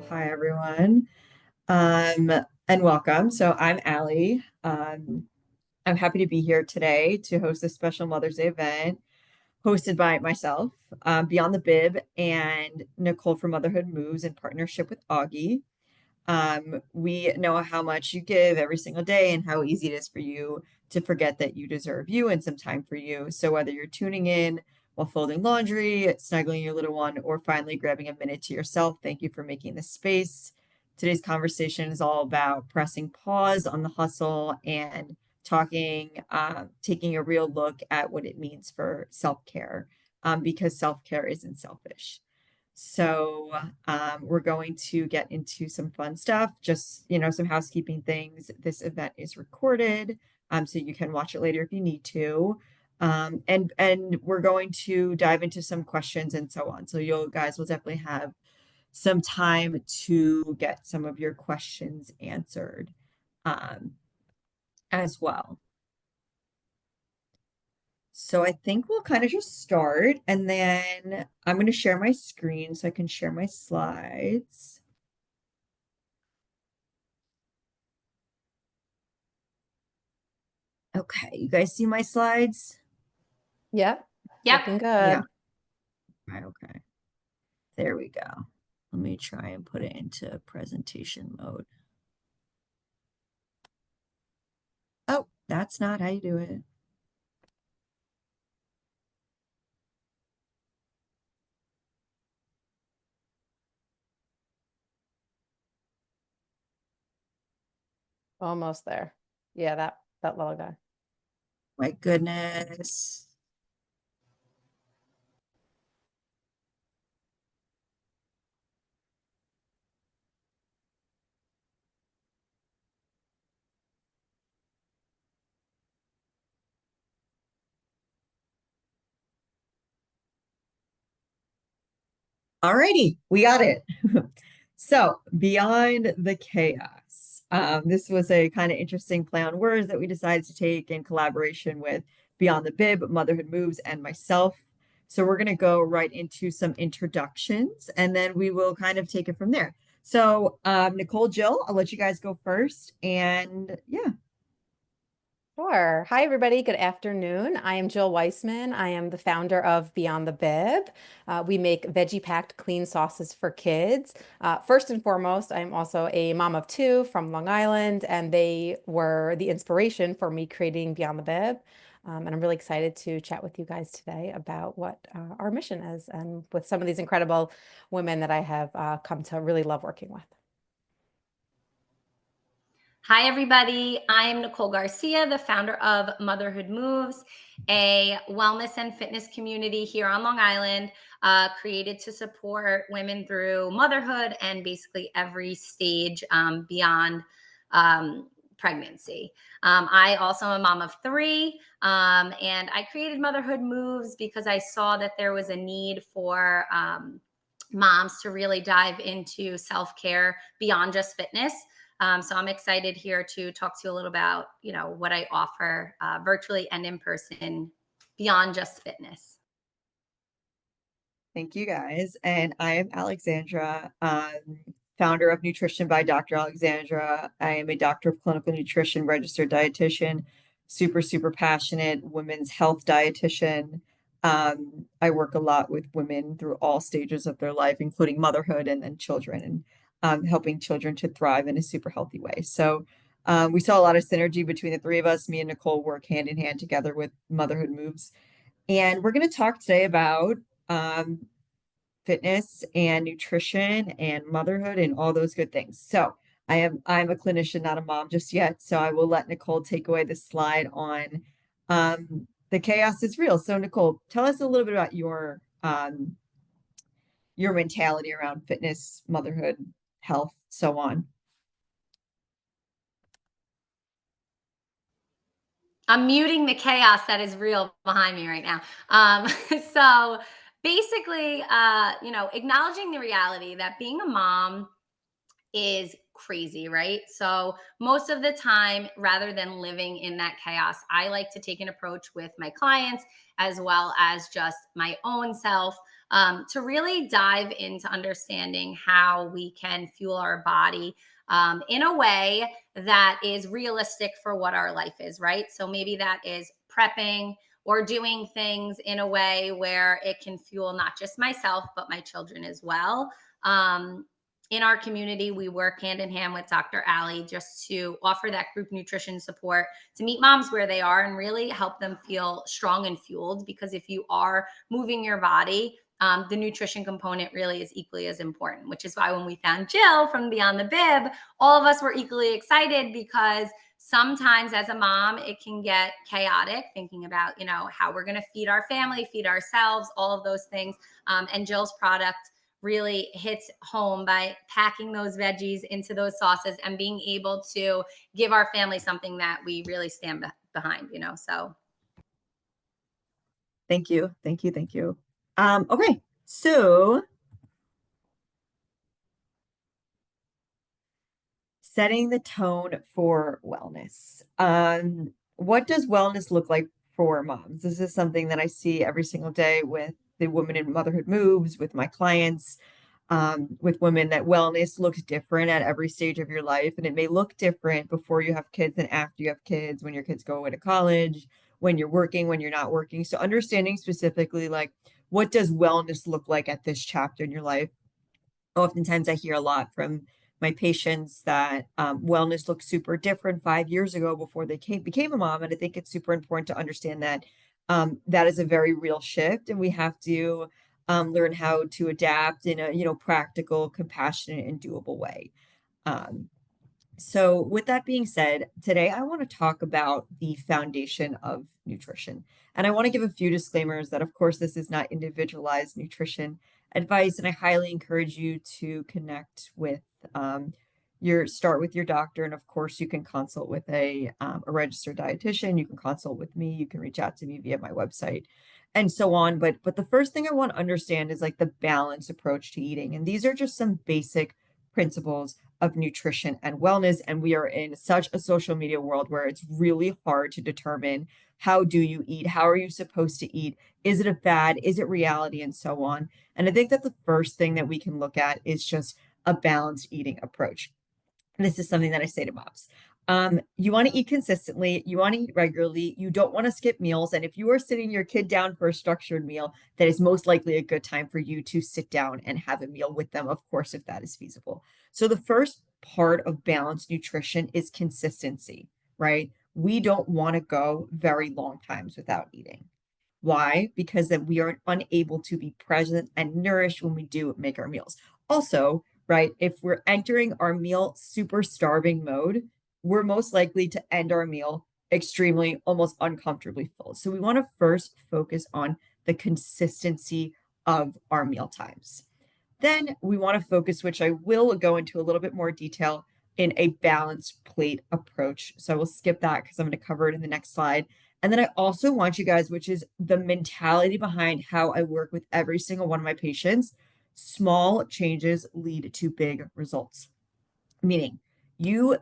Hi, everyone, and welcome. So I'm Allie. I'm happy to be here today to host a special Mother's Day event hosted by myself, Beyond the Bib, and Nicole from Motherhood Moves in partnership with Auggie. We know how much you give every single day and how easy it is for you to forget that you deserve you and some time for you. So whether you're tuning in while folding laundry, snuggling your little one, or finally grabbing a minute to yourself, thank you for making this space. Today's conversation is all about pressing pause on the hustle and taking a real look at what it means for self-care, because self-care isn't selfish. So we're going to get into some fun stuff, just, some housekeeping things. This event is recorded, so you can watch it later if you need to. And we're going to dive into some questions and so on. So you guys will definitely have some time to get some of your questions answered um, as well. So I think we'll kind of just start, and then I'm going to share my screen so I can share my slides. Okay, you guys see my slides? Yep. Yep. Looking good. Yeah. Okay. There we go. Let me try and put it into presentation mode. Oh, that's not how you do it. Almost there. Yeah, that little guy. My goodness. Alrighty, we got it. So, beyond the chaos. This was a kind of interesting play on words that we decided to take in collaboration with Beyond the Bib, Motherhood Moves, and myself. So, we're going to go right into some introductions and then we will kind of take it from there. So, Nicole, Jill, I'll let you guys go first. And yeah. Sure. Hi, everybody. Good afternoon. I am Jill Weissman. I am the founder of Beyond the Bib. We make veggie-packed clean sauces for kids. First and foremost, I'm also a mom of two from Long Island, and they were the inspiration for me creating Beyond the Bib. And I'm really excited to chat with you guys today about what our mission is and with some of these incredible women that I have come to really love working with. Hi, everybody. I'm Nicole Garcia, the founder of Motherhood Moves, a wellness and fitness community here on Long Island, created to support women through motherhood and basically every stage beyond pregnancy. I also am a mom of three, and I created Motherhood Moves because I saw that there was a need for moms to really dive into self-care beyond just fitness. So I'm excited here to talk to you a little about, what I offer virtually and in person beyond just fitness. Thank you guys. And I am Alexandra, founder of Nutrition by Dr. Alexandra. I am a doctor of clinical nutrition, registered dietitian, super, super passionate women's health dietitian. I work a lot with women through all stages of their life, including motherhood and then children, and helping children to thrive in a super healthy way. So we saw a lot of synergy between the three of us. Me and Nicole work hand in hand together with Motherhood Moves. And we're going to talk today about fitness and nutrition and motherhood and all those good things. So I'm a clinician, not a mom just yet. So I will let Nicole take away the slide on the chaos is real. So Nicole, tell us a little bit about your mentality around fitness, motherhood, health, so on. I'm muting the chaos that is real behind me right now. So basically, acknowledging the reality that being a mom is crazy, right? So most of the time, rather than living in that chaos, I like to take an approach with my clients as well as just my own self, to really dive into understanding how we can fuel our body in a way that is realistic for what our life is, right? So maybe that is prepping or doing things in a way where it can fuel not just myself, but my children as well. Um, in our community, we work hand in hand with Dr. Allie just to offer that group nutrition support to meet moms where they are and really help them feel strong and fueled. Because if you are moving your body, the nutrition component really is equally as important, which is why when we found Jill from Beyond the Bib, all of us were equally excited because sometimes as a mom, it can get chaotic thinking about, how we're going to feed our family, feed ourselves, all of those things. And Jill's product really hits home by packing those veggies into those sauces and being able to give our family something that we really stand behind, so. Thank you. Thank you. Thank you. Okay. So setting the tone for wellness. What does wellness look like for moms? This is something that I see every single day with the Women in Motherhood Moves, with my clients, with women, that wellness looks different at every stage of your life. And it may look different before you have kids and after you have kids, when your kids go away to college, when you're working, when you're not working. So understanding specifically, like, what does wellness look like at this chapter in your life? Oftentimes I hear a lot from my patients that wellness looks super different 5 years ago before they became a mom. And I think it's super important to understand that that is a very real shift. And we have to learn how to adapt in a, practical, compassionate, and doable way. Um, so, with that being said, today I want to talk about the foundation of nutrition. And I want to give a few disclaimers that, of course, this is not individualized nutrition advice. And I highly encourage you to connect with start with your doctor. And of course, you can consult with a registered dietitian. You can consult with me. You can reach out to me via my website and so on. But the first thing I want to understand is like the balanced approach to eating. And these are just some basic principles of nutrition and wellness. And we are in such a social media world where it's really hard to determine, how do you eat? How are you supposed to eat? Is it a fad? Is it reality? And so on. And I think that the first thing that we can look at is just a balanced eating approach. And this is something that I say to moms. You want to eat consistently, you want to eat regularly, you don't want to skip meals. And if you are sitting your kid down for a structured meal, that is most likely a good time for you to sit down and have a meal with them, of course, if that is feasible. So the first part of balanced nutrition is consistency, right? We don't want to go very long times without eating. Why? Because then we are unable to be present and nourished when we do make our meals. Also, right, if we're entering our meal super starving mode, we're most likely to end our meal extremely, almost uncomfortably full. So we want to first focus on the consistency of our meal times. Then we want to focus, which I will go into a little bit more detail, in a balanced plate approach. So I will skip that because I'm going to cover it in the next slide. And then I also want you guys, which is the mentality behind how I work with every single one of my patients, small changes lead to big results. Meaning,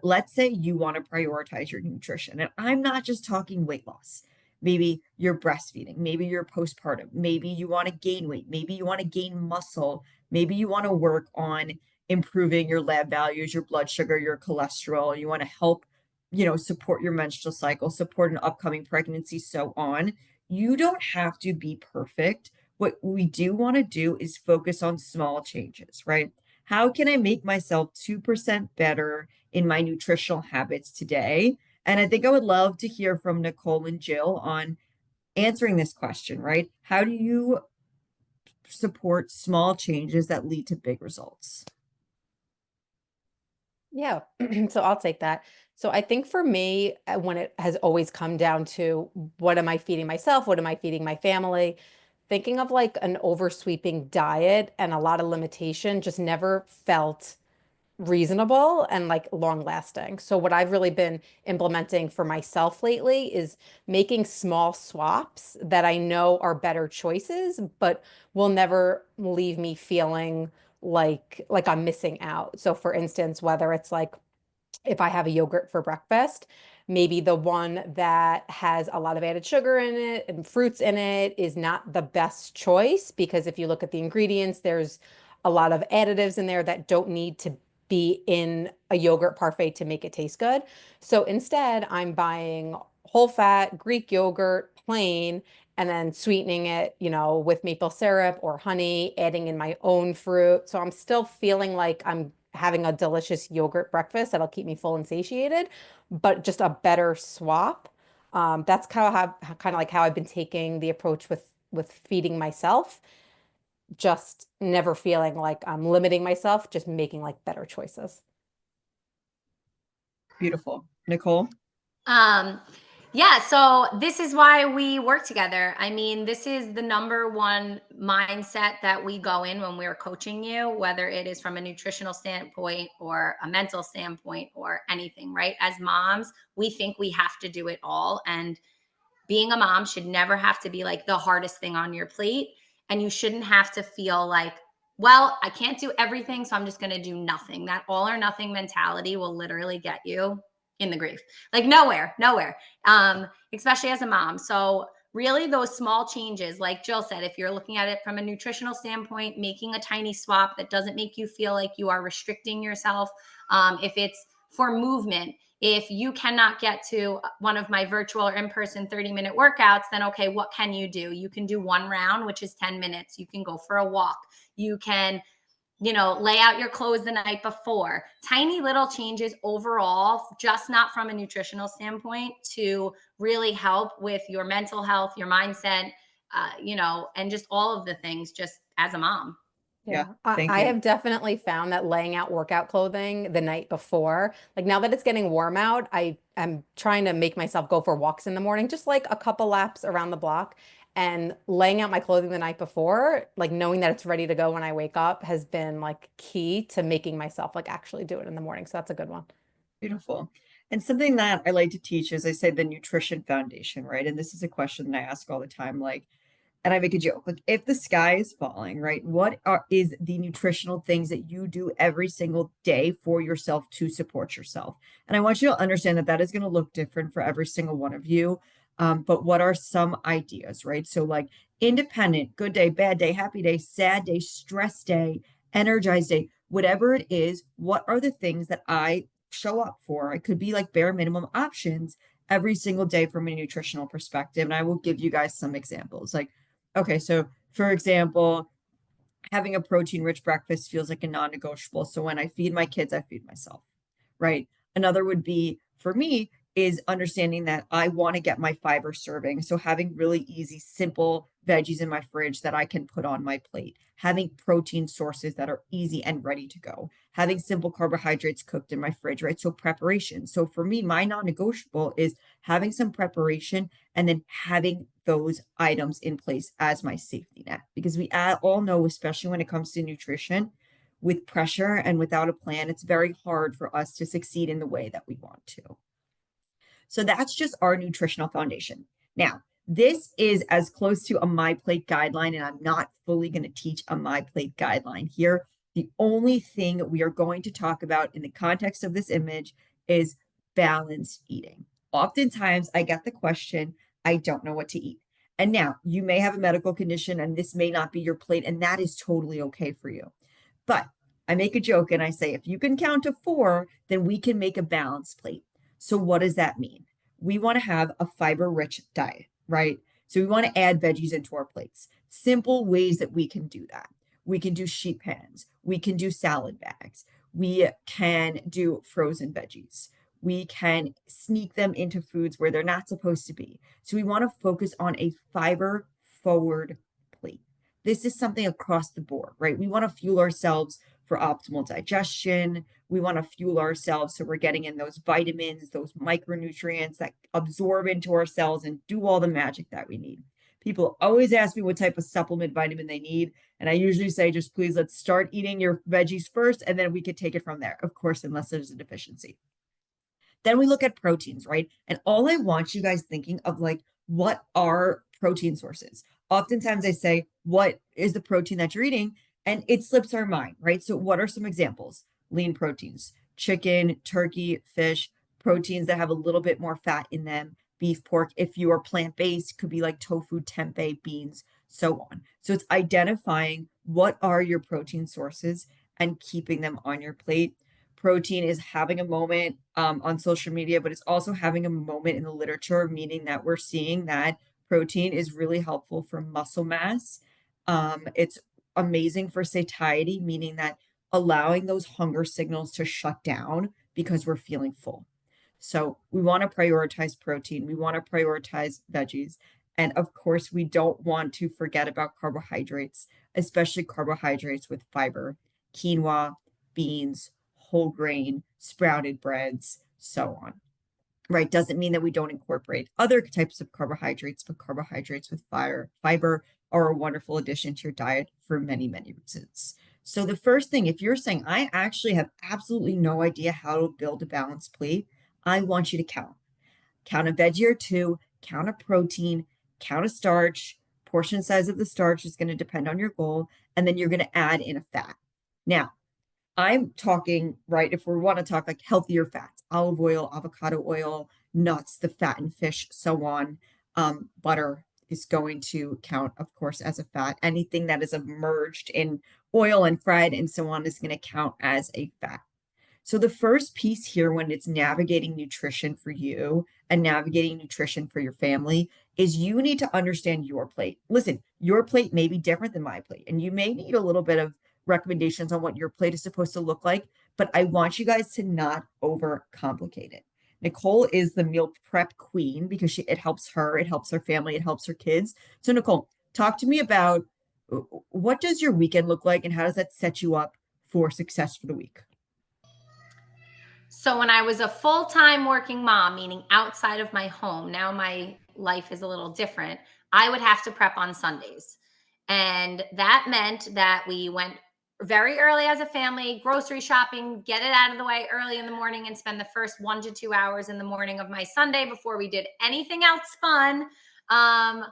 let's say you want to prioritize your nutrition. And I'm not just talking weight loss. Maybe you're breastfeeding. Maybe you're postpartum. Maybe you want to gain weight. Maybe you want to gain muscle. Maybe you want to work on improving your lab values, your blood sugar, your cholesterol. You want to help, support your menstrual cycle, support an upcoming pregnancy, so on. You don't have to be perfect. What we do want to do is focus on small changes, right? How can I make myself 2% better in my nutritional habits today? And I think I would love to hear from Nicole and Jill on answering this question, right? How do you support small changes that lead to big results? Yeah, so I'll take that. So I think for me, when it has always come down to what am I feeding myself? What am I feeding my family? Thinking of like an oversweeping diet and a lot of limitation just never felt reasonable and like long lasting. So what I've really been implementing for myself lately is making small swaps that I know are better choices, but will never leave me feeling like I'm missing out. So for instance, whether it's like if I have a yogurt for breakfast, maybe the one that has a lot of added sugar in it and fruits in it is not the best choice, because if you look at the ingredients, there's a lot of additives in there that don't need to be in a yogurt parfait to make it taste good. So instead, I'm buying whole fat Greek yogurt, plain, and then sweetening it, with maple syrup or honey, adding in my own fruit. So I'm still feeling like I'm having a delicious yogurt breakfast that'll keep me full and satiated, but just a better swap. That's kind of like how I've been taking the approach with feeding myself, just never feeling like I'm limiting myself, just making like better choices. Beautiful. Nicole? Um, yeah, so this is why we work together. I mean, this is the number one mindset that we go in when we're coaching you, whether it is from a nutritional standpoint or a mental standpoint or anything, right? As moms, we think we have to do it all. And being a mom should never have to be like the hardest thing on your plate. And you shouldn't have to feel like, well, I can't do everything, so I'm just going to do nothing. That all or nothing mentality will literally get you in the grave, like nowhere, especially as a mom. So really those small changes, like Jill said, if you're looking at it from a nutritional standpoint, making a tiny swap that doesn't make you feel like you are restricting yourself. If it's for movement, if you cannot get to one of my virtual or in-person 30-minute workouts, then okay, what can you do? You can do one round, which is 10 minutes. You can go for a walk. You can, lay out your clothes the night before. Tiny little changes overall, just not from a nutritional standpoint, to really help with your mental health, your mindset, and just all of the things just as a mom. Yeah. Yeah, Thank I you. have definitely found that laying out workout clothing the night before, like now that it's getting warm out, I am trying to make myself go for walks in the morning, just like a couple laps around the block. And laying out my clothing the night before, like knowing that it's ready to go when I wake up, has been like key to making myself like actually do it in the morning. So that's a good one. Beautiful. And something that I like to teach is I say the nutrition foundation, right? And this is a question that I ask all the time, like, and I make a joke, like if the sky is falling, right? Is the nutritional things that you do every single day for yourself to support yourself? And I want you to understand that that is going to look different for every single one of you. But what are some ideas, right? So like independent, good day, bad day, happy day, sad day, stress day, energized day, whatever it is, what are the things that I show up for? It could be like bare minimum options every single day from a nutritional perspective. And I will give you guys some examples. Like, okay, so for example, having a protein rich breakfast feels like a non negotiable. So when I feed my kids, I feed myself, right? Another would be for me is understanding that I want to get my fiber serving. So having really easy, simple veggies in my fridge that I can put on my plate, having protein sources that are easy and ready to go, having simple carbohydrates cooked in my fridge, right? So preparation. So for me, my non negotiable is having some preparation and then having those items in place as my safety net. Because we all know, especially when it comes to nutrition, with pressure and without a plan, it's very hard for us to succeed in the way that we want to. So that's just our nutritional foundation. Now, this is as close to a My Plate guideline, and I'm not fully going to teach a My Plate guideline here. The only thing we are going to talk about in the context of this image is balanced eating. Oftentimes, I get the question, I don't know what to eat. And now you may have a medical condition and this may not be your plate, and that is totally okay for you. But I make a joke and I say, if you can count to four, then we can make a balanced plate. So, what does that mean? We want to have a fiber rich diet, right? So, we want to add veggies into our plates. Simple ways that we can do that. We can do sheet pans. We can do salad bags. We can do frozen veggies. We can sneak them into foods where they're not supposed to be. So, we want to focus on a fiber forward plate. This is something across the board, right? We want to fuel ourselves for optimal digestion. We want to fuel ourselves so we're getting in those vitamins, those micronutrients that absorb into our cells and do all the magic that we need. People always ask me what type of supplement vitamin they need. And I usually say, just please let's start eating your veggies first, and then we could take it from there. Of course, unless there's a deficiency. Then we look at proteins, right? And all I want you guys thinking of, like, what are protein sources? Oftentimes I say, what is the protein that you're eating? and it slips our mind, right? So what are some examples? Lean proteins, chicken, turkey, fish, proteins that have a little bit more fat in them, beef, pork. If you are plant-based, could be like tofu, tempeh, beans, so on. So it's identifying what are your protein sources and keeping them on your plate. Protein is having a moment on social media, but it's also having a moment in the literature, meaning that we're seeing that protein is really helpful for muscle mass. It's amazing for satiety, meaning that allowing those hunger signals to shut down because we're feeling full. So we want to prioritize protein. We want to prioritize veggies. And of course, we don't want to forget about carbohydrates, especially carbohydrates with fiber, quinoa, beans, whole grain, sprouted breads, so on. Right? Doesn't mean that we don't incorporate other types of carbohydrates, but carbohydrates with fiber are a wonderful addition to your diet for many, many reasons. So the first thing, if you're saying, I actually have absolutely no idea how to build a balanced plate, I want you to count. Count a veggie or two, count a protein, count a starch. Portion size of the starch is going to depend on your goal, and then you're going to add in a fat. Now, I'm talking, right, if we want to talk like healthier fats, olive oil, avocado oil, nuts, the fat in fish, so on. Butter is going to count, of course, as a fat. Anything that is submerged in oil and fried and so on is going to count as a fat. So the first piece here when it's navigating nutrition for you and navigating nutrition for your family is you need to understand your plate. Listen, your plate may be different than my plate, and you may need a little bit of recommendations on what your plate is supposed to look like, but I want you guys to not overcomplicate it. Nicole is the meal prep queen because it helps her, it helps her family, it helps her kids. So Nicole, talk to me about what does your weekend look like and how does that set you up for success for the week? So when I was a full-time working mom, meaning outside of my home, now my life is a little different. I would have to prep on Sundays. And that meant that we went very early as a family, grocery shopping, get it out of the way early in the morning and spend the first 1 to 2 hours in the morning of my Sunday before we did anything else fun. Um,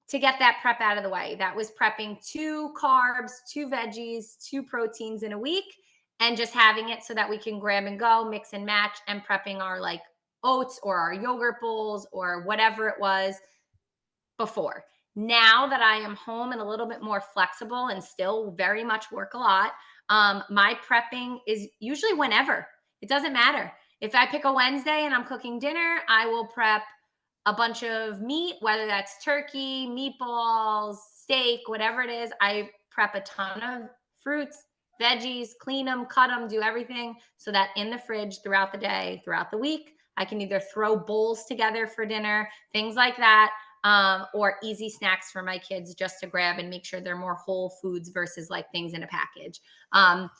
to get that prep out of the way. That was prepping 2 carbs, 2 veggies, 2 proteins in a week, and just having it so that we can grab and go, mix and match, and prepping our like oats or our yogurt bowls or whatever it was before. Now that I am home and a little bit more flexible and still very much work a lot, my prepping is usually whenever. It doesn't matter. If I pick a Wednesday and I'm cooking dinner, I will prep a bunch of meat, whether that's turkey, meatballs, steak, whatever it is. I prep a ton of fruits, veggies, clean them, cut them, do everything so that in the fridge throughout the day, throughout the week, I can either throw bowls together for dinner, things like that, or easy snacks for my kids just to grab and make sure they're more whole foods versus like things in a package.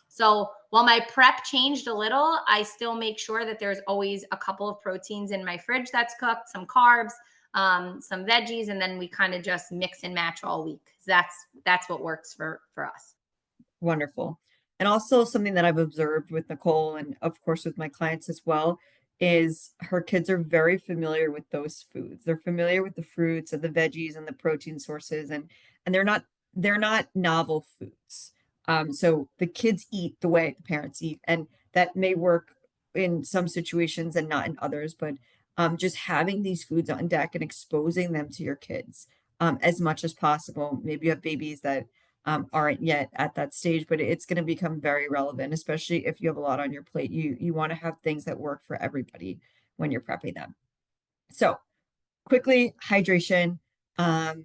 So while my prep changed a little, I still make sure that there's always a couple of proteins in my fridge that's cooked, some carbs, some veggies, and then we kind of just mix and match all week. That's what works for us. Wonderful. And also something that I've observed with Nicole and of course with my clients as well is her kids are very familiar with those foods. They're familiar with the fruits and the veggies and the protein sources and they're not novel foods. So the kids eat the way the parents eat, and that may work in some situations and not in others, but just having these foods on deck and exposing them to your kids as much as possible. Maybe you have babies that aren't yet at that stage, but it's going to become very relevant, especially if you have a lot on your plate. You want to have things that work for everybody when you're prepping them. So quickly, hydration. Um,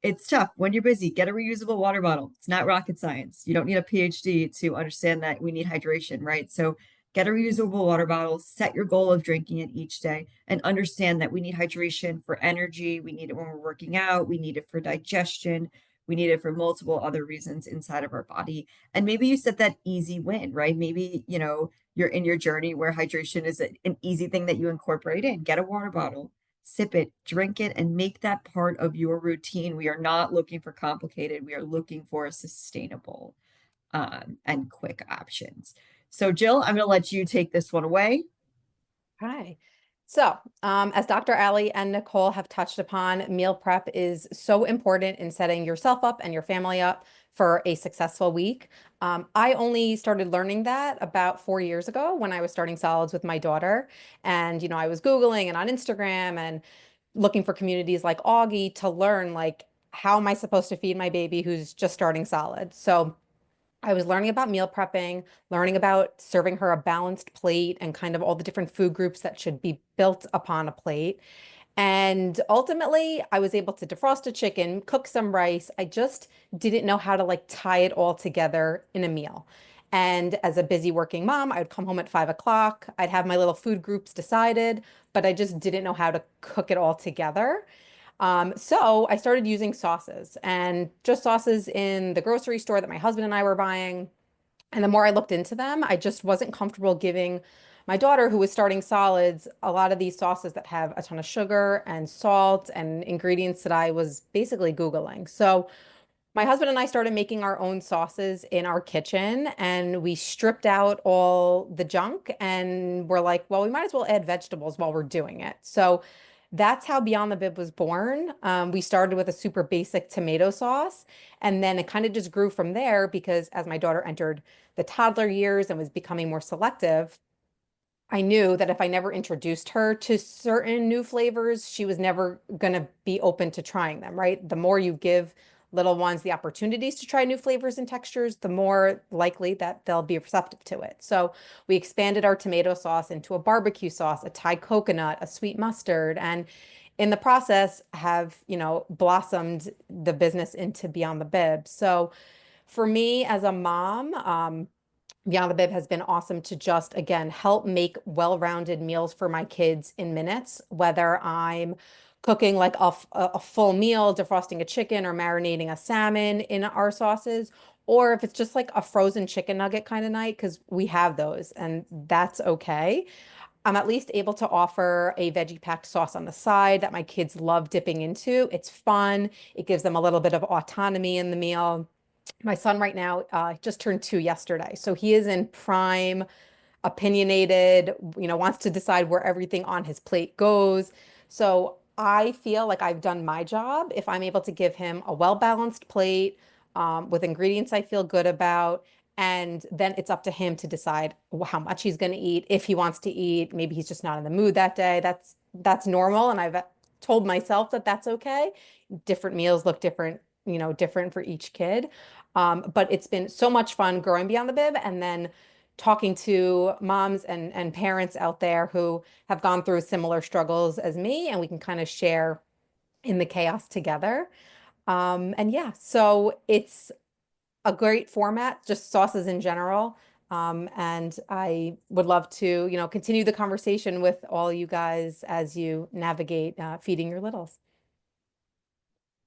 it's tough when you're busy. Get a reusable water bottle. It's not rocket science. You don't need a PhD to understand that we need hydration, right? So get a reusable water bottle, set your goal of drinking it each day, and understand that we need hydration for energy. We need it when we're working out. We need it for digestion. We need it for multiple other reasons inside of our body. And maybe you set that easy win, right? Maybe, you're in your journey where hydration is an easy thing that you incorporate in. Get a water bottle, sip it, drink it, and make that part of your routine. We are not looking for complicated. We are looking for sustainable and quick options. So, Jill, I'm going to let you take this one away. Hi. As Dr. Ali and Nicole have touched upon, meal prep is so important in setting yourself up and your family up for a successful week. I only started learning that about 4 years ago when I was starting solids with my daughter. And, I was Googling and on Instagram and looking for communities like Auggie to learn, like, how am I supposed to feed my baby who's just starting solids? So I was learning about meal prepping, learning about serving her a balanced plate and kind of all the different food groups that should be built upon a plate. And ultimately, I was able to defrost a chicken, cook some rice. I just didn't know how to like tie it all together in a meal. And as a busy working mom, I would come home at 5 o'clock. I'd have my little food groups decided, but I just didn't know how to cook it all together. So I started using sauces and just sauces in the grocery store that my husband and I were buying. And the more I looked into them, I just wasn't comfortable giving my daughter, who was starting solids, a lot of these sauces that have a ton of sugar and salt and ingredients that I was basically Googling. So my husband and I started making our own sauces in our kitchen, and we stripped out all the junk and we're like, well, we might as well add vegetables while we're doing it. So that's how Beyond the Bib was born. We started with a super basic tomato sauce, and then it kind of just grew from there because as my daughter entered the toddler years and was becoming more selective, I knew that if I never introduced her to certain new flavors, she was never going to be open to trying them, right? The more you give little ones the opportunities to try new flavors and textures, the more likely that they'll be receptive to it. So we expanded our tomato sauce into a barbecue sauce, a Thai coconut, a sweet mustard, and in the process have, blossomed the business into Beyond the Bib. So for me as a mom, Beyond the Bib has been awesome to just, again, help make well-rounded meals for my kids in minutes, whether I'm cooking like a full meal, defrosting a chicken or marinating a salmon in our sauces, or if it's just like a frozen chicken nugget kind of night, because we have those and that's okay. I'm at least able to offer a veggie packed sauce on the side that my kids love dipping into. It's fun. It gives them a little bit of autonomy in the meal. My son right now just turned 2 yesterday, so he is in prime opinionated, wants to decide where everything on his plate goes. So I feel like I've done my job if I'm able to give him a well-balanced plate with ingredients I feel good about. And then it's up to him to decide how much he's going to eat, if he wants to eat. Maybe he's just not in the mood that day. That's normal. And I've told myself that that's okay. Different meals look different, different for each kid. But it's been so much fun growing Beyond the Bib and then talking to moms and parents out there who have gone through similar struggles as me, and we can kind of share in the chaos together. And yeah, so it's a great format, just sauces in general. And I would love to, continue the conversation with all you guys as you navigate feeding your littles.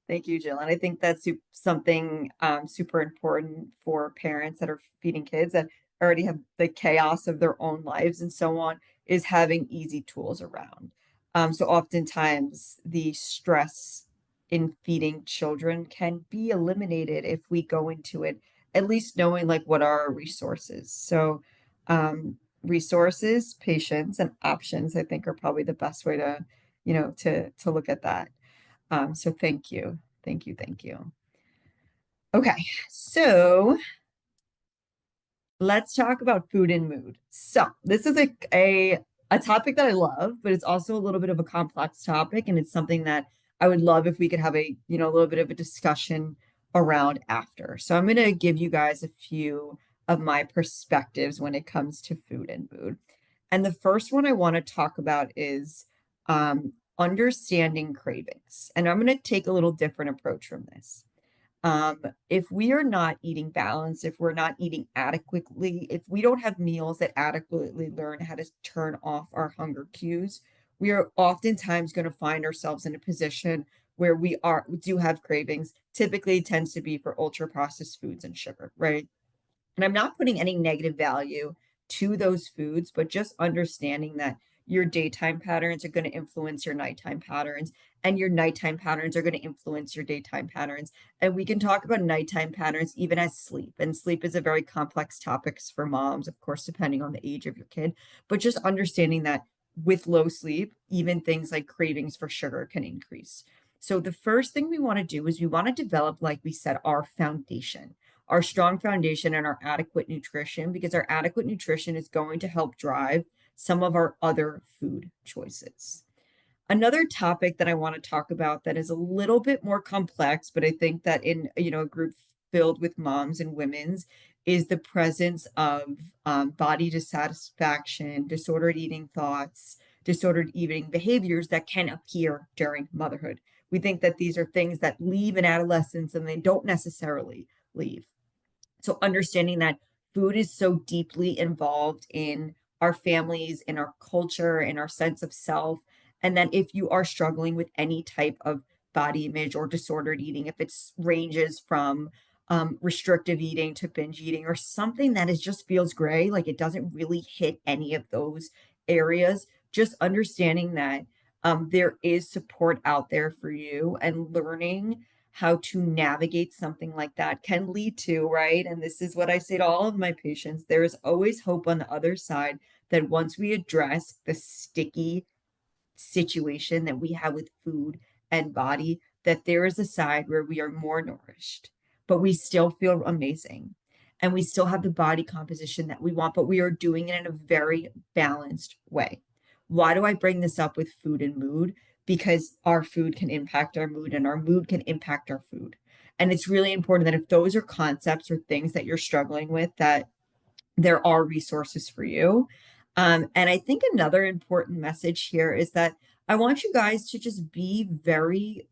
Thank you, Jill. And I think that's something super important for parents that are feeding kids that already have the chaos of their own lives and so on, is having easy tools around. So oftentimes the stress in feeding children can be eliminated if we go into it, at least knowing like what are our resources. So resources, patience, and options, I think are probably the best way to, to look at that. So thank you. Thank you. Thank you. Okay, so let's talk about food and mood. So this is a topic that I love, but it's also a little bit of a complex topic, and it's something that I would love if we could have a little bit of a discussion around after. So I'm going to give you guys a few of my perspectives when it comes to food and mood. And the first one I want to talk about is understanding cravings. And I'm going to take a little different approach from this. If we are not eating balanced, if we're not eating adequately, if we don't have meals that adequately learn how to turn off our hunger cues, we are oftentimes going to find ourselves in a position where we do have cravings. Typically, it tends to be for ultra processed foods and sugar, right? And I'm not putting any negative value to those foods, but just understanding that your daytime patterns are going to influence your nighttime patterns, and your nighttime patterns are going to influence your daytime patterns. And we can talk about nighttime patterns even as sleep. And sleep is a very complex topic for moms, of course, depending on the age of your kid. But just understanding that with low sleep, even things like cravings for sugar can increase. So the first thing we want to do is we want to develop, like we said, our foundation, our strong foundation and our adequate nutrition, because our adequate nutrition is going to help drive some of our other food choices. Another topic that I want to talk about that is a little bit more complex, but I think that in, a group filled with moms and women's, is the presence of body dissatisfaction, disordered eating thoughts, disordered eating behaviors that can appear during motherhood. We think that these are things that leave in adolescence and they don't necessarily leave. So understanding that food is so deeply involved in our families, in our culture, in our sense of self, and that if you are struggling with any type of body image or disordered eating, if it's ranges from restrictive eating to binge eating or something that is just feels gray, like it doesn't really hit any of those areas, just understanding that there is support out there for you, and learning how to navigate something like that can lead to, right? And this is what I say to all of my patients, there is always hope on the other side, that once we address the sticky situation that we have with food and body, that there is a side where we are more nourished, but we still feel amazing. And we still have the body composition that we want, but we are doing it in a very balanced way. Why do I bring this up with food and mood? Because our food can impact our mood and our mood can impact our food. And it's really important that if those are concepts or things that you're struggling with, that there are resources for you. And I think another important message here is that I want you guys to just be very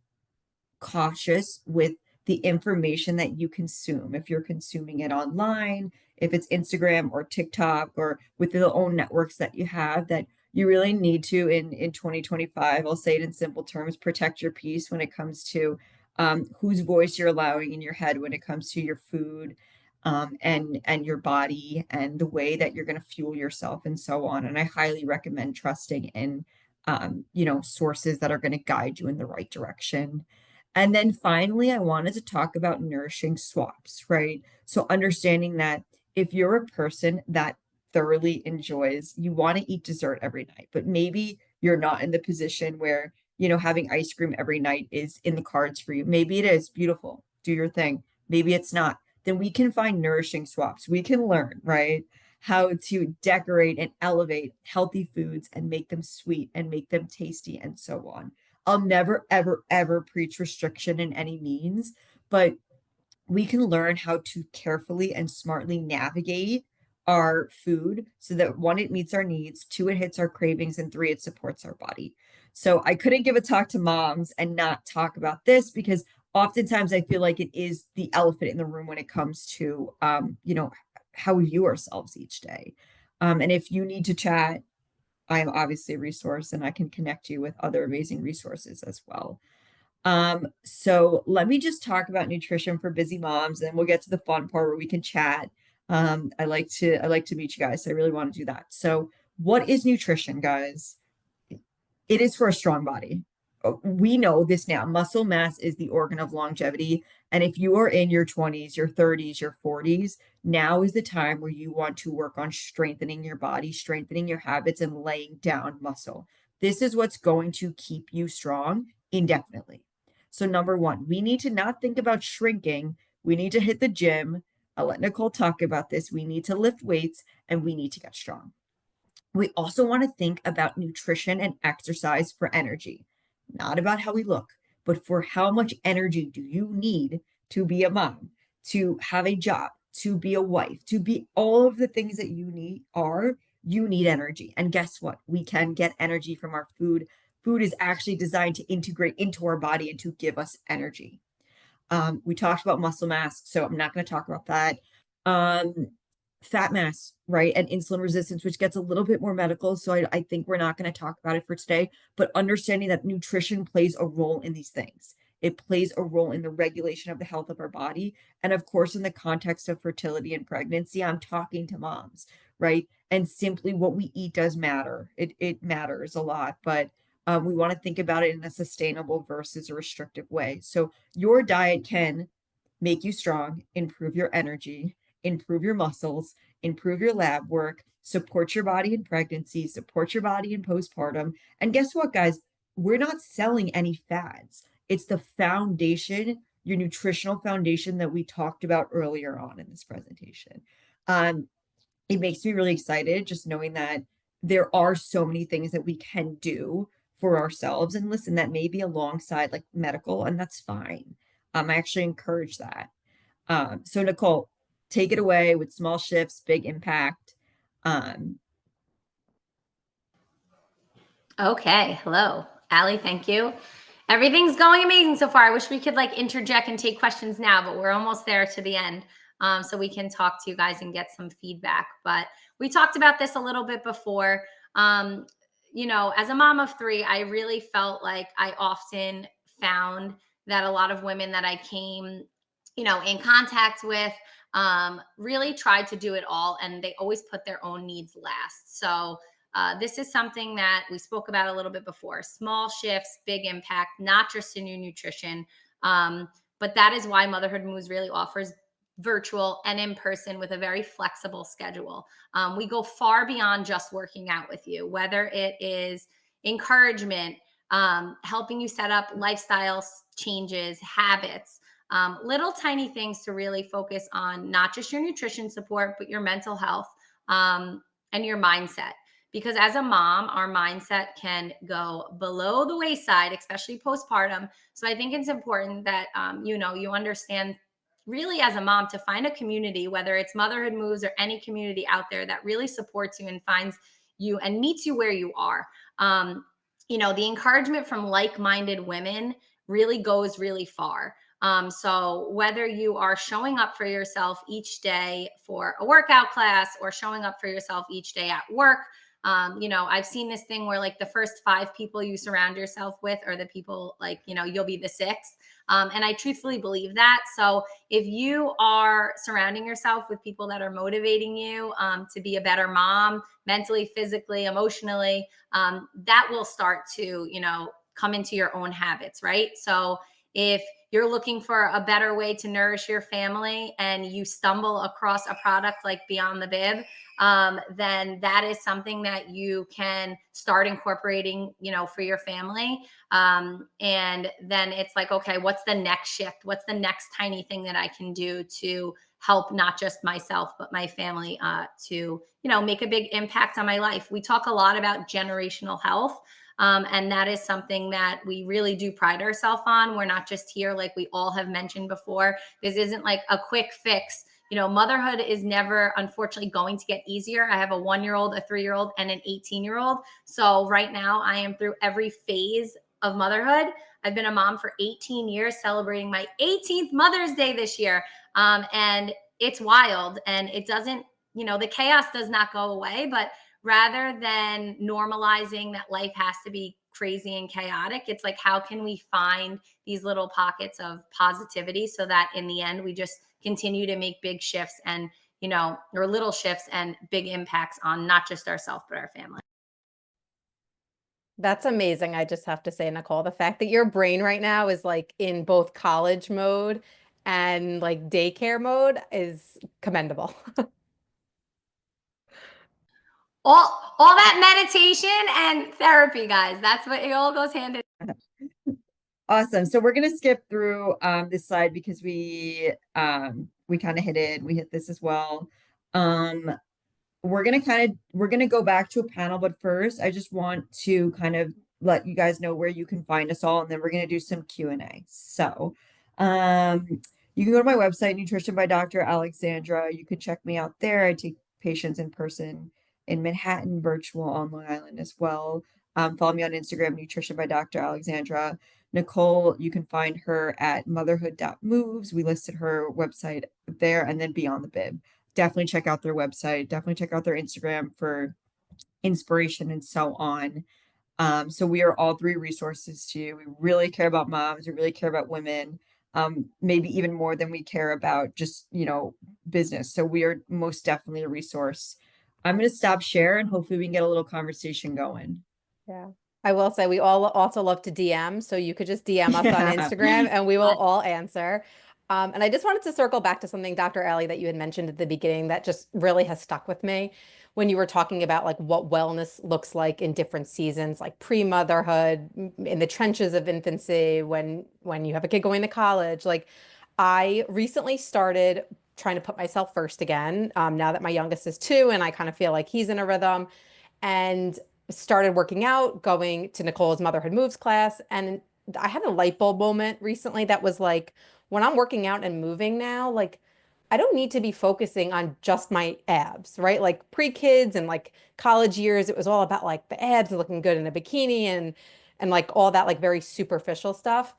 cautious with the information that you consume. If you're consuming it online, if it's Instagram or TikTok or with the own networks that you have, that you really need to, in 2025, I'll say it in simple terms, protect your peace when it comes to whose voice you're allowing in your head when it comes to your food, and your body and the way that you're going to fuel yourself and so on. And I highly recommend trusting in sources that are going to guide you in the right direction. And then finally, I wanted to talk about nourishing swaps, right? So understanding that if you're a person that thoroughly enjoys, you want to eat dessert every night, but maybe you're not in the position where, having ice cream every night is in the cards for you. Maybe it is beautiful, do your thing. Maybe it's not. Then we can find nourishing swaps. We can learn, right? How to decorate and elevate healthy foods and make them sweet and make them tasty and so on. I'll never, ever, ever preach restriction in any means, but we can learn how to carefully and smartly navigate our food so that one, it meets our needs, two, it hits our cravings, and three, it supports our body. So I couldn't give a talk to moms and not talk about this, because oftentimes I feel like it is the elephant in the room when it comes to, how we view ourselves each day. And if you need to chat, I am obviously a resource and I can connect you with other amazing resources as well. So let me just talk about nutrition for busy moms, and we'll get to the fun part where we can chat. I like to meet you guys, so I really want to do that. So what is nutrition, guys? It is for a strong body. We know this now. Muscle mass is the organ of longevity. And if you are in your 20s, your 30s, your 40s, now is the time where you want to work on strengthening your body, strengthening your habits, and laying down muscle. This is what's going to keep you strong indefinitely. So, number one, we need to not think about shrinking. We need to hit the gym. I'll let Nicole talk about this. We need to lift weights and we need to get strong. We also want to think about nutrition and exercise for energy, not about how we look, but for how much energy do you need to be a mom, to have a job, to be a wife, to be all of the things that you need energy. And guess what? We can get energy from our food. Food is actually designed to integrate into our body and to give us energy. We talked about muscle mass, so I'm not going to talk about that. Um, Fat mass, right? And insulin resistance, which gets a little bit more medical. So I think we're not going to talk about it for today, but understanding that nutrition plays a role in these things. It plays a role in the regulation of the health of our body. And of course, in the context of fertility and pregnancy, I'm talking to moms, right? And simply what we eat does matter. It matters a lot, but we want to think about it in a sustainable versus a restrictive way. So your diet can make you strong, improve your energy, improve your muscles, improve your lab work, support your body in pregnancy, support your body in postpartum. And guess what, guys? We're not selling any fads. It's the foundation, your nutritional foundation that we talked about earlier on in this presentation. Um, it makes me really excited just knowing that there are so many things that we can do for ourselves. And listen, that may be alongside like medical, and that's fine. I actually encourage that. So Nicole, take it away with small shifts, big impact. Um, Okay, hello, Allie. Thank you. Everything's going amazing so far. I wish we could like interject and take questions now, but we're almost there to the end. So we can talk to you guys and get some feedback. But we talked about this a little bit before. Um, as a mom of three, I really felt like I often found that a lot of women that I came, in contact with, really tried to do it all, and they always put their own needs last. So this is something that we spoke about a little bit before: small shifts, big impact, not just in your nutrition. But that is why Motherhood Moves really offers virtual and in person with a very flexible schedule. We go far beyond just working out with you, whether it is encouragement, helping you set up lifestyle changes, habits, little tiny things to really focus on not just your nutrition support, but your mental health, and your mindset. Because as a mom, our mindset can go below the wayside, especially postpartum. So I think it's important that you understand, really, as a mom, to find a community, whether it's Motherhood Moves or any community out there that really supports you and finds you and meets you where you are. The encouragement from like-minded women really goes really far. So whether you are showing up for yourself each day for a workout class or showing up for yourself each day at work, I've seen this thing where like the first 5 people you surround yourself with are the people, like, you'll be the sixth. And I truthfully believe that. So if you are surrounding yourself with people that are motivating you to be a better mom, mentally, physically, emotionally, that will start to, come into your own habits, right? So if you're looking for a better way to nourish your family and you stumble across a product like Beyond the Bib, then that is something that you can start incorporating, for your family. And then it's like, okay, what's the next shift? What's the next tiny thing that I can do to help not just myself, but my family, to, make a big impact on my life? We talk a lot about generational health. And that is something that we really do pride ourselves on. We're not just here, like we all have mentioned before. This isn't like a quick fix. Motherhood is never, unfortunately, going to get easier. I have a 1-year-old, a 3-year-old, and an 18-year-old. So right now I am through every phase of motherhood. I've been a mom for 18 years, celebrating my 18th Mother's Day this year. And it's wild. And it doesn't, the chaos does not go away, but rather than normalizing that life has to be crazy and chaotic, it's like, how can we find these little pockets of positivity so that in the end, we just continue to make big shifts and, or little shifts and big impacts on not just ourselves, but our family. That's amazing. I just have to say, Nicole, the fact that your brain right now is like in both college mode and like daycare mode is commendable. All that meditation and therapy, guys. That's what it all goes hand in. Awesome. So we're going to skip through this slide because we kind of hit it. We hit this as well. We're going to go back to a panel, but first I just want to kind of let you guys know where you can find us all, and then we're going to do some Q&A. So you can go to my website, Nutrition by Dr. Alexandra. You can check me out there. I take patients in person in Manhattan, virtual on Long Island as well. Follow me on Instagram, Nutrition by Dr. Alexandra. Nicole, you can find her at motherhood.moves. We listed her website there, and then Beyond the Bib. Definitely check out their website. Definitely check out their Instagram for inspiration and so on. So we are all 3 resources to you. We really care about moms. We really care about women, maybe even more than we care about just, business. So we are most definitely a resource. I'm going to stop share and hopefully we can get a little conversation going. Yeah. I will say we all also love to DM, so you could just DM us on Yeah. Instagram and we will all answer. And I just wanted to circle back to something, Dr. Alley, that you had mentioned at the beginning that just really has stuck with me when you were talking about like what wellness looks like in different seasons, like pre-motherhood, in the trenches of infancy, when you have a kid going to college. Like I recently started trying to put myself first again, now that my youngest is 2 and I kind of feel like he's in a rhythm, and started working out, going to Nicole's Motherhood Moves class. And I had a light bulb moment recently that was like, when I'm working out and moving now, like I don't need to be focusing on just my abs, right? Like pre-kids and like college years, it was all about like the abs and looking good in a bikini and like all that like very superficial stuff.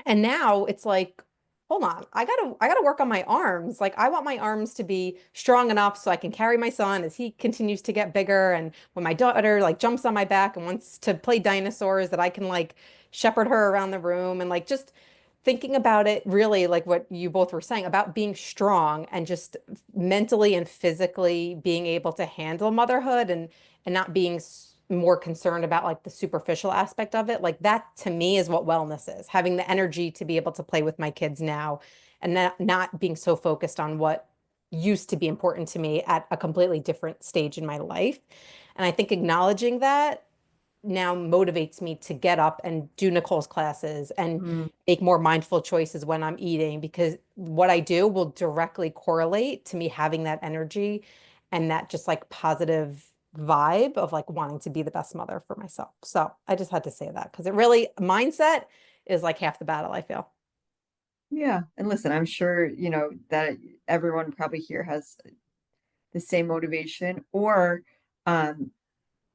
And now it's like, hold on, I gotta work on my arms. Like I want my arms to be strong enough so I can carry my son as he continues to get bigger. And when my daughter like jumps on my back and wants to play dinosaurs, that I can like shepherd her around the room and like just thinking about it really like what you both were saying about being strong and just mentally and physically being able to handle motherhood and not being more concerned about like the superficial aspect of it. Like that to me is what wellness is, having the energy to be able to play with my kids now and not being so focused on what used to be important to me at a completely different stage in my life. And I think acknowledging that now motivates me to get up and do Nicole's classes and Mm, make more mindful choices when I'm eating, because what I do will directly correlate to me having that energy and that just like positive vibe of like wanting to be the best mother for myself. So I just had to say that because it really, mindset is like half the battle, I feel. yeah. And listen, I'm sure, that everyone probably here has the same motivation or um,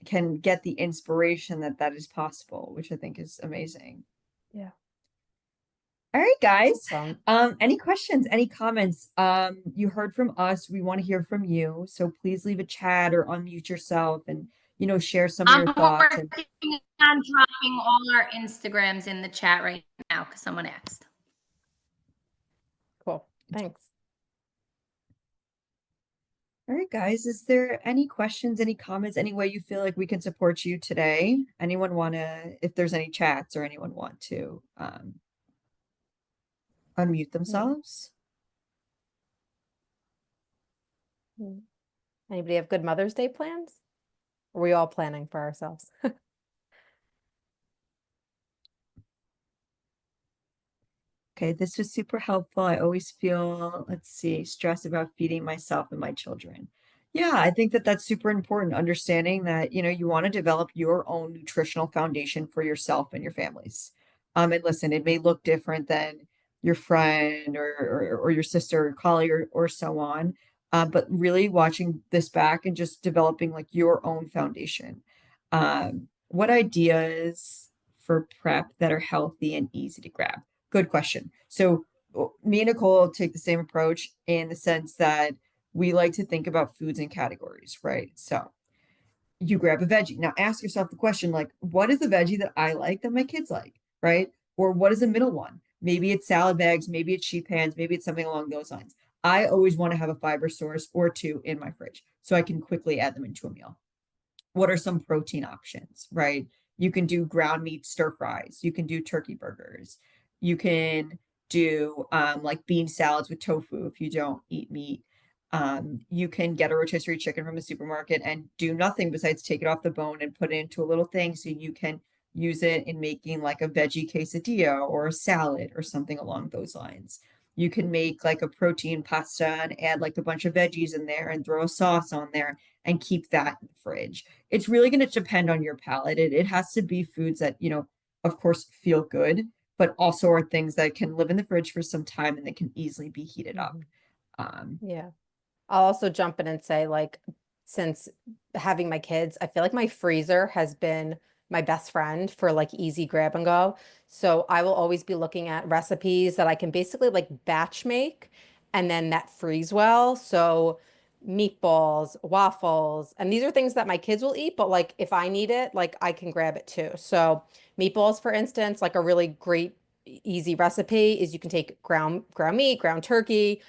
can get the inspiration that that is possible, which I think is amazing. Yeah. All right, guys. Awesome. Any questions, any comments? You heard from us. We want to hear from you. So please leave a chat or unmute yourself and, share some of I'm your thoughts. And working on dropping all our Instagrams in the chat right now because someone asked. Cool. Thanks. all right, guys, is there any questions, any comments, any way you feel like we can support you today? Anyone want to, if there's any chats or anyone want to unmute Yeah. themselves? Mm. Anybody have good Mother's Day plans? Are we all planning for ourselves? Okay, this was super helpful. I always feel, let's see, stressed about feeding myself and my children. Yeah, I think that that's super important, understanding that, you want to develop your own nutritional foundation for yourself and your families. And listen, it may look different than your friend or your sister or colleague or so on. But really watching this back and just developing like your own foundation. What ideas for prep that are healthy and easy to grab? Good question. So me and Nicole take the same approach in the sense that we like to think about foods and categories, right? So you grab a veggie. Now ask yourself the question like, what is the veggie that I like that my kids like, right? Or what is the middle one? Maybe it's salad bags, maybe it's sheet pans, maybe it's something along those lines. I always want to have a fiber source or two in my fridge so I can quickly add them into a meal. What are some protein options, right? You can do ground meat stir fries. You can do turkey burgers. You can do like bean salads with tofu if you don't eat meat. You can get a rotisserie chicken from a supermarket and do nothing besides take it off the bone and put it into a little thing so you can use it in making like a veggie quesadilla or a salad or something along those lines. You can make like a protein pasta and add like a bunch of veggies in there and throw a sauce on there and keep that in the fridge. It's really going to depend on your palate. It has to be foods that, of course, feel good, but also are things that can live in the fridge for some time and that can easily be heated up. Mhm. Um, Yeah. I'll also jump in and say, like, since having my kids, I feel like my freezer has been my best friend for like easy grab and go. So I will always be looking at recipes that I can basically like batch make and then that freeze well. So meatballs, waffles, and these are things that my kids will eat, but like if I need it, like I can grab it too. So meatballs, for instance, like a really great easy recipe is you can take ground meat, ground turkey,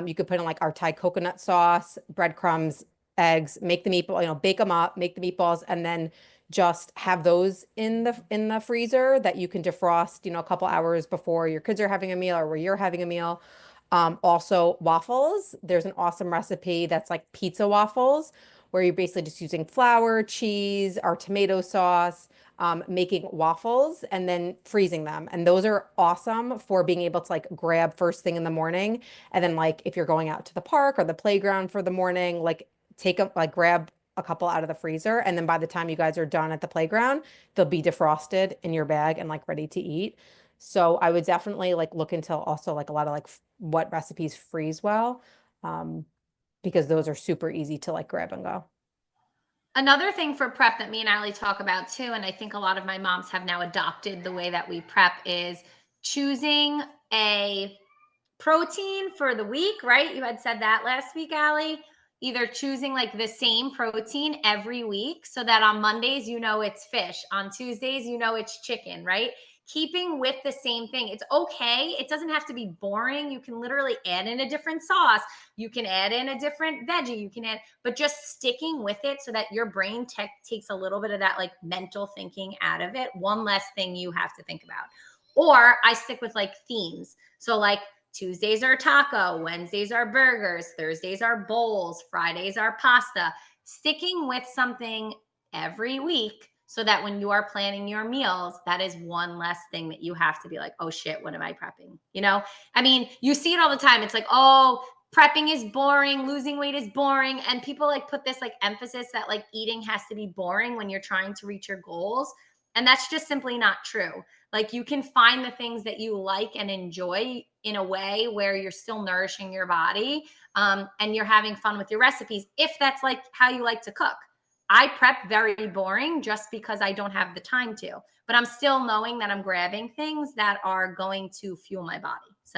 you could put in like our Thai coconut sauce, breadcrumbs, eggs, make the meatball, bake them up, make the meatballs, and then just have those in the freezer that you can defrost, a couple hours before your kids are having a meal or where you're having a meal. Also waffles. There's an awesome recipe that's like pizza waffles, where you're basically just using flour, cheese, or tomato sauce, making waffles and then freezing them. And those are awesome for being able to like grab first thing in the morning. And then like if you're going out to the park or the playground for the morning, like grab a couple out of the freezer. And then by the time you guys are done at the playground, they'll be defrosted in your bag and like ready to eat. So I would definitely like look into also like a lot of like what recipes freeze well, because those are super easy to like grab and go. Another thing for prep that me and Ali talk about too, and I think a lot of my moms have now adopted the way that we prep, is choosing a protein for the week, right? You had said that last week, Ali. Either choosing like the same protein every week so that on Mondays, you know it's fish. On Tuesdays, you know it's chicken, right? Keeping with the same thing. It's okay. It doesn't have to be boring. You can literally add in a different sauce. You can add in a different veggie. You can add, but just sticking with it so that your brain takes a little bit of that like mental thinking out of it. One less thing you have to think about. Or I stick with like themes. So like Tuesdays are taco, Wednesdays are burgers, Thursdays are bowls, Fridays are pasta. Sticking with something every week so that when you are planning your meals, that is one less thing that you have to be like, oh shit, what am I prepping? I mean, you see it all the time. It's like, oh, prepping is boring, losing weight is boring. And people like put this like emphasis that like eating has to be boring when you're trying to reach your goals. And that's just simply not true. Like you can find the things that you like and enjoy in a way where you're still nourishing your body, and you're having fun with your recipes, if that's like how you like to cook. I prep very boring just because I don't have the time to, but I'm still knowing that I'm grabbing things that are going to fuel my body. So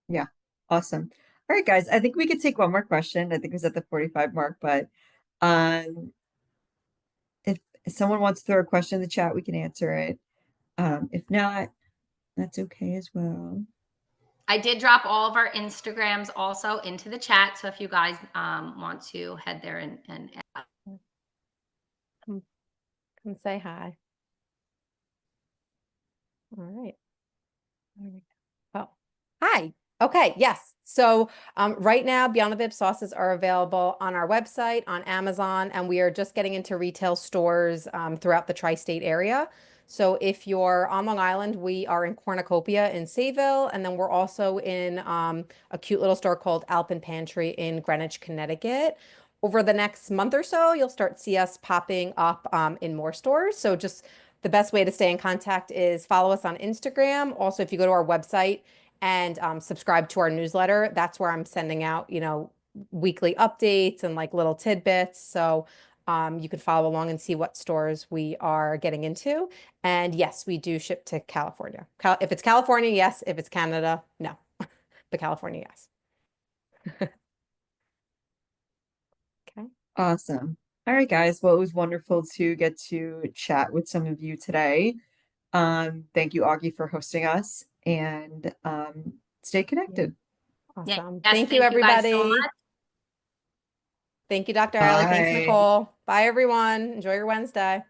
Yeah. Awesome. All right, guys. I think we could take one more question. I think it was at the 45 mark, but um, if someone wants to throw a question in the chat, we can answer it. If not, that's okay as well. I did drop all of our Instagrams also into the chat. So if you guys want to head there and Come say hi. All right. Oh, hi. Okay, yes. So right now, Beyond the Bib sauces are available on our website, on Amazon, and we are just getting into retail stores throughout the tri-state area. So if you're on Long Island, we are in Cornucopia in Sayville, and then we're also in a cute little store called Alpine Pantry in Greenwich, Connecticut. Over the next month or so, you'll start to see us popping up in more stores. So just the best way to stay in contact is follow us on Instagram. Also, if you go to our website and subscribe to our newsletter, that's where I'm sending out, weekly updates and like little tidbits. So you can follow along and see what stores we are getting into. And yes, we do ship to California. If it's California, yes. If it's Canada, no. But California, yes. Okay. Awesome. All right, guys. Well, it was wonderful to get to chat with some of you today. Thank you, Augie, for hosting us, and stay connected. Awesome. yes, Thank you, you guys so everybody. much. Thank you, Dr. Alley. Thanks, Bye. Nicole. Bye, everyone. Enjoy your Wednesday.